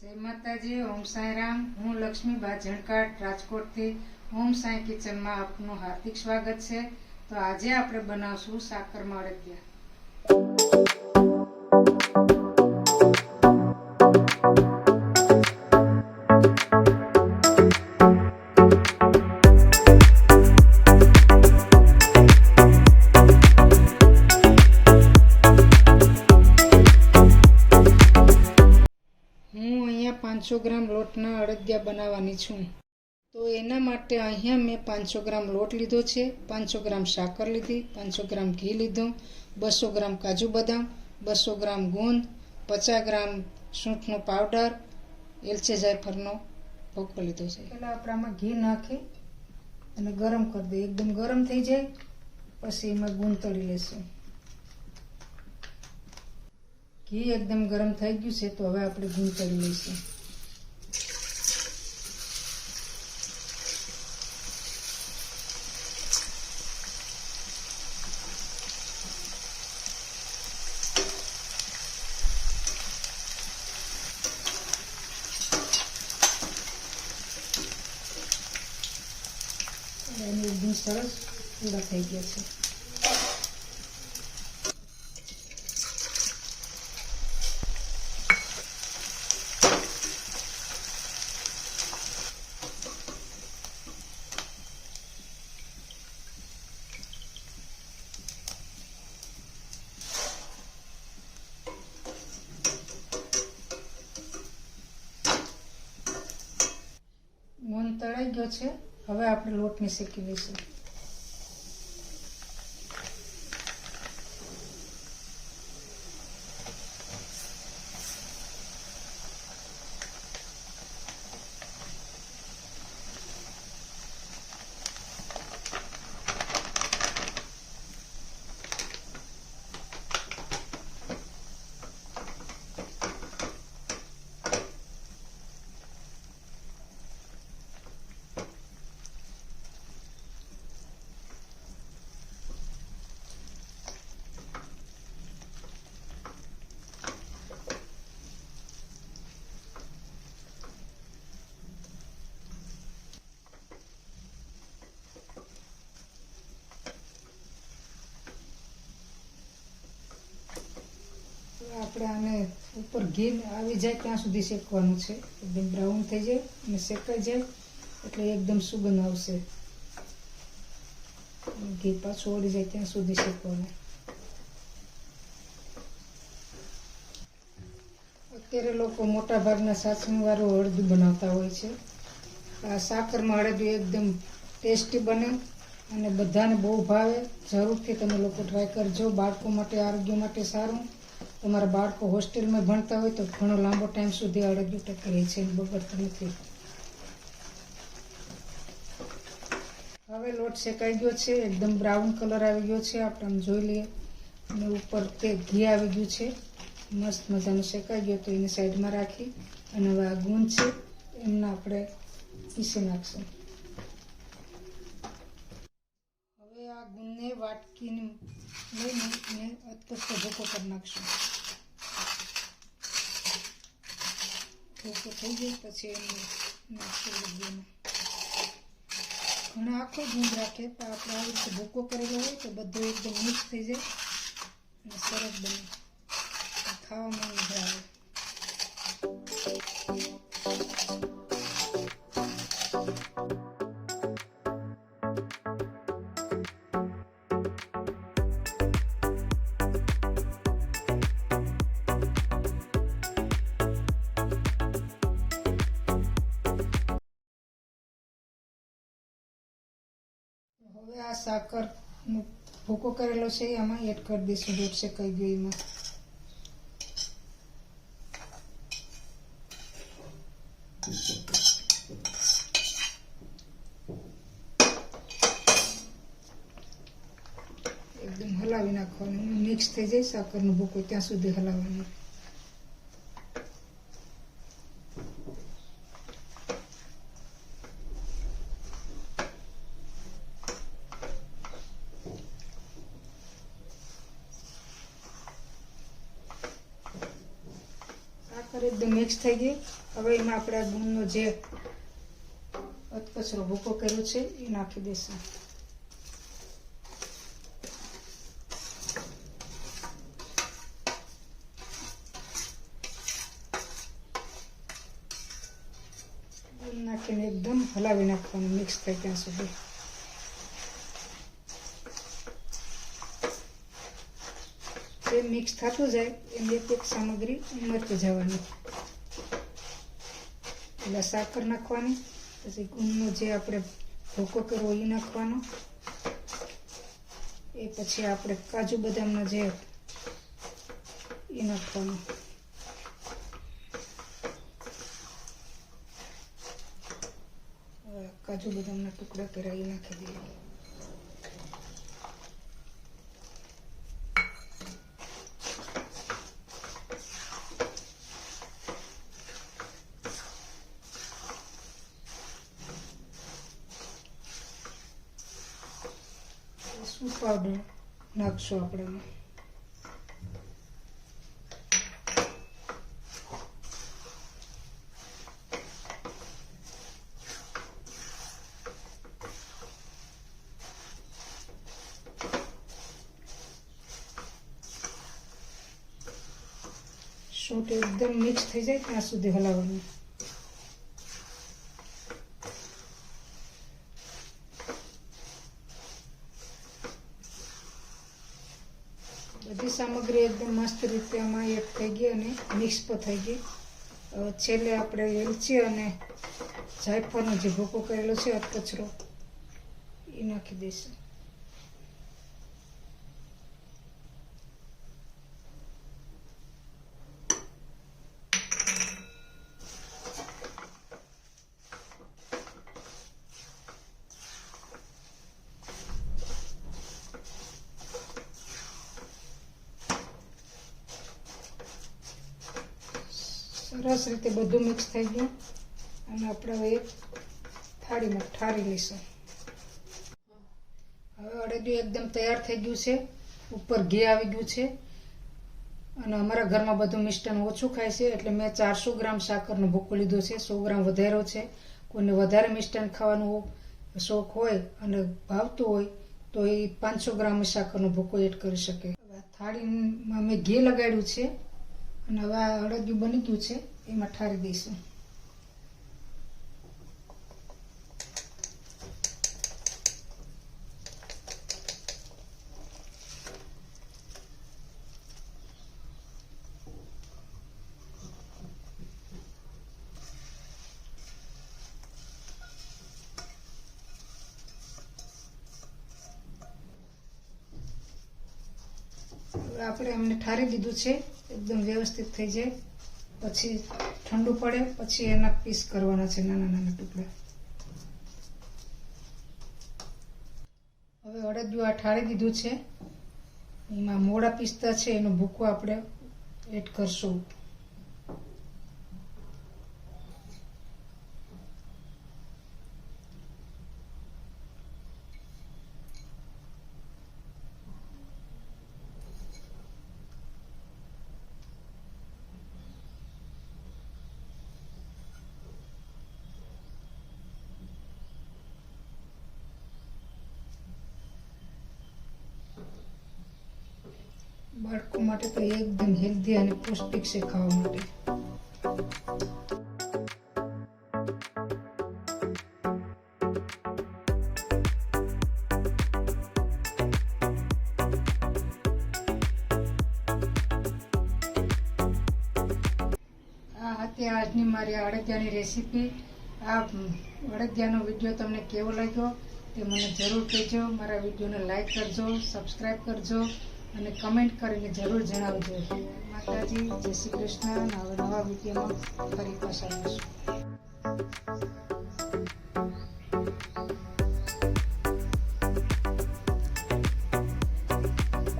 જય માતાજી, ઓમ સાંઈ રામ। હું લક્ષ્મીબા ઝણકાટ રાજકોટથી ઓમ સાંઈ કિચનમાં આપનું હાર્દિક સ્વાગત છે। તો આજે આપણે બનાવશું સાકરમાં અડદિયા। હું અહીંયા 500 ગ્રામ લોટના અડદિયા બનાવવાની છું। તો એના માટે અહીંયા મેં 500 ગ્રામ લોટ લીધો છે, 500 ગ્રામ સાકર લીધી, 500 ગ્રામ ઘી લીધું, 200 ગ્રામ કાજુ બદામ, 200 ગ્રામ ગુંદ, 50 ગ્રામ સૂંઠનો પાવડર, એલચી જાયફળનો ભૂકો લીધો છે। પહેલાં આપણે આમાં ઘી નાખી અને ગરમ કરી દઈએ। એકદમ ગરમ થઈ જાય પછી એમાં ગુંદ તળી લેશું। ઘી એકદમ ગરમ થઈ ગયું છે, તો હવે આપણે ગુંદ તળી લઈશું। એને એકદમ સરસ પૂરા થઈ ગયા છે। ગુંદ તળાઈ ગયો છે, હવે આપણે લોટને શેકી લઈશું। આપણે આને ઉપર ઘી આવી જાય ત્યાં સુધી શેકવાનું છે। એકદમ બ્રાઉન થઈ જાય અને શેકાઈ જાય એટલે એકદમ સુગંધ આવશે। ઘી પાછું ઓળી જાય ત્યાં સુધી શેકવાનું। અત્યારે લોકો મોટા ભાગના સાસણીવાળું અડદું બનાવતા હોય છે। આ સાકરમાં અડદું એકદમ ટેસ્ટી બને અને બધાને બહુ ભાવે। જરૂરથી તમે લોકો ટ્રાય કરજો। બાળકો માટે, આરોગ્ય માટે સારું। તમારા બાળકો હોસ્ટેલમાં ભણતા હોય તો ઘણો લાંબો ટાઈમ સુધી અડદિયું ટકી રહે છે, બગડતું નથી। હવે લોટ શેકાઈ ગયો છે, એકદમ બ્રાઉન કલર આવી ગયો છે, આપણે આમ જોઈ લઈએ। અને ઉપર તે ઘી આવી ગયું છે, મસ્ત મજાનું શેકાઈ ગયો। તો એને સાઈડમાં રાખી અને હવે આ ગુંદ છે એમને આપણે પીસી નાખશું। હવે આ ગુંદને વાટકીને લઈને અને અધકચરો ભૂકો કરી નાખશું। ભૂકો થઈ જાય પછી એને નાખશું અડદિયામાં। ઘણા આખો ગુંદ રાખે, પણ આપણે આવી રીતે ભૂકો કરેલો હોય તો બધું એકદમ મિક્સ થઈ જાય અને સરસ બને, ખાવામાં મજા આવે। હવે આ સાકરનો ભૂકો કરેલો છે આમાં એડ કરી દઈશું। લોટ શેકાઈ ગયો એમાં એકદમ હલાવી નાખવાનું। મિક્સ થઈ જાય સાકરનો ભૂકો ત્યાં સુધી હલાવવાનું। એકદમ મિક્સ થઈ ગયું. હવે એમાં આપણે આ ગુણનો જે અધકચરો ભૂકો કર્યો છે એ નાખી દઈશું. નાખીને એકદમ હલાવી નાખવાનું મિક્સ થાય ત્યાં સુધી. જે મિક્સ થતું જાય એની એક સામગ્રી ઉમેરતી જવાની. એટલે સાકર નાખવાની, પછી ગુણનો જે આપણે ભૂકો કરવો એ નાખવાનો, એ પછી આપણે કાજુ બદામનો જે એ નાખવાનો. કાજુ બદામના ટુકડા કર્યા એ નાખી દઈએ. શું પાવડર નાખશું આપણે. સૂટ એકદમ મિક્સ થઈ જાય ત્યાં સુધી હલાવવાનું. બધી સામગ્રી એકદમ મસ્ત રીતે આમાં એડ થઈ ગઈ અને મિક્સ પણ થઈ ગઈ. છેલ્લે આપણે એલચી અને જાયફળનો જે ભૂકો કરેલો છે અધકચરો એ નાખી દઈશું. સરસ રીતે બધું મિક્સ થઈ ગયું અને આપણે હવે એક થાળીમાં ઠારી લઈશું. હવે અડદિયું એકદમ તૈયાર થઈ ગયું છે. ઉપર ઘી આવી ગયું છે અને અમારા ઘરમાં બધું મિષ્ટાન ઓછું ખાય છે એટલે મેં 400 ગ્રામ સાકરનો ભૂકો લીધો છે. 100 ગ્રામ વધાર્યો છે. કોઈને વધારે મિષ્ટાન ખાવાનું શોખ હોય અને ભાવતું હોય તો એ 500 ગ્રામ સાકરનો ભૂકો એડ કરી શકે. થાળીમાં મેં ઘી લગાડ્યું છે અને હવે આ અડદિયું બની ગયું છે એમાં ઠારી દઈશું. આપણે એમને ઠારી દીધું છે. એકદમ વ્યવસ્થિત થઈ જાય પછી ઠંડુ પડે પછી એના પીસ કરવાના છે, નાના નાના ટુકડા. હવે અડદિયું આ ઠારી દીધું છે. એમાં મોડા પિસ્તા છે એનો ભૂકો આપણે એડ કરશું. બાળકો માટે તો એકદમ હેલ્ધી અને પૌષ્ટિક છે ખાવા માટે. આ હતી આજની મારી અડદિયાની રેસીપી. આ અડદિયાનો વિડીયો તમને કેવો લાગ્યો તે મને જરૂર કહેજો. મારા વિડીયોને લાઈક કરજો, સબસ્ક્રાઈબ કરજો અને કમેન્ટ કરીને જરૂર જણાવજો. માતાજી, જય શ્રી કૃષ્ણ. નવા વિડીયોમાં ફરી પાછા મળીશું.